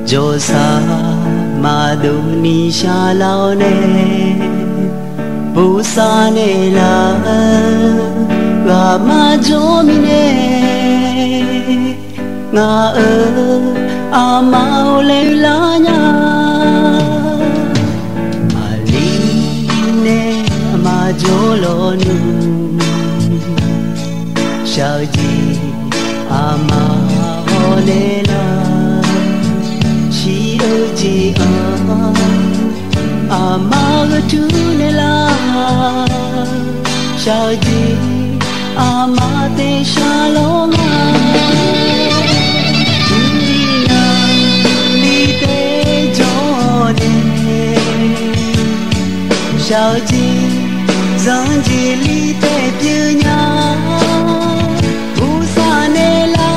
जो सा madunisha laune pusane la gama jomine nga amau le lanya aline ama jolonu shaji ama holela ji amagatunela shaji amate shalonga dina lite jone shaji zanji lite pyanya usanela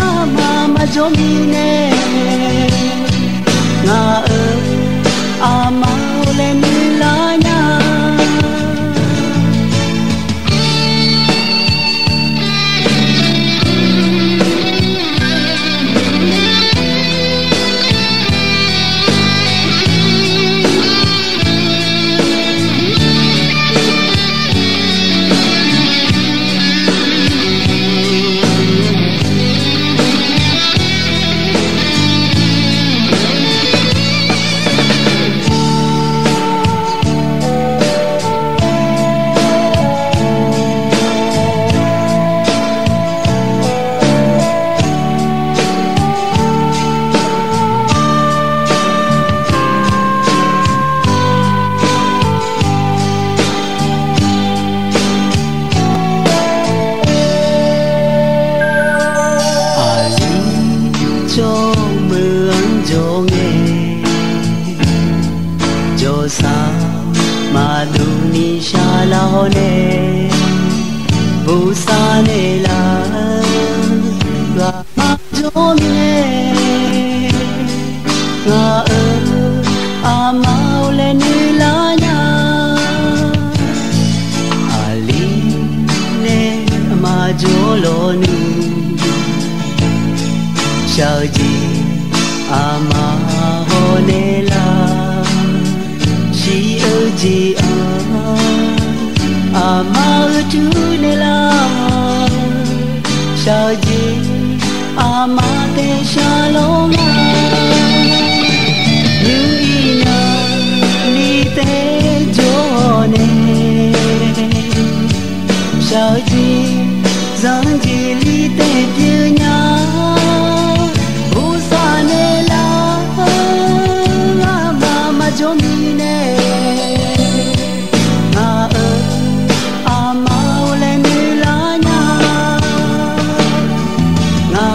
ama jomine nga amau le milanya madunisha laone busane la gama jomine nga amau le nilanya aline ama jolonu shaji ama honela ji amatunela shaji amate shalonga nuina nite jone shaji zanji lite pyanya usanela mama jomine amau le milanya nga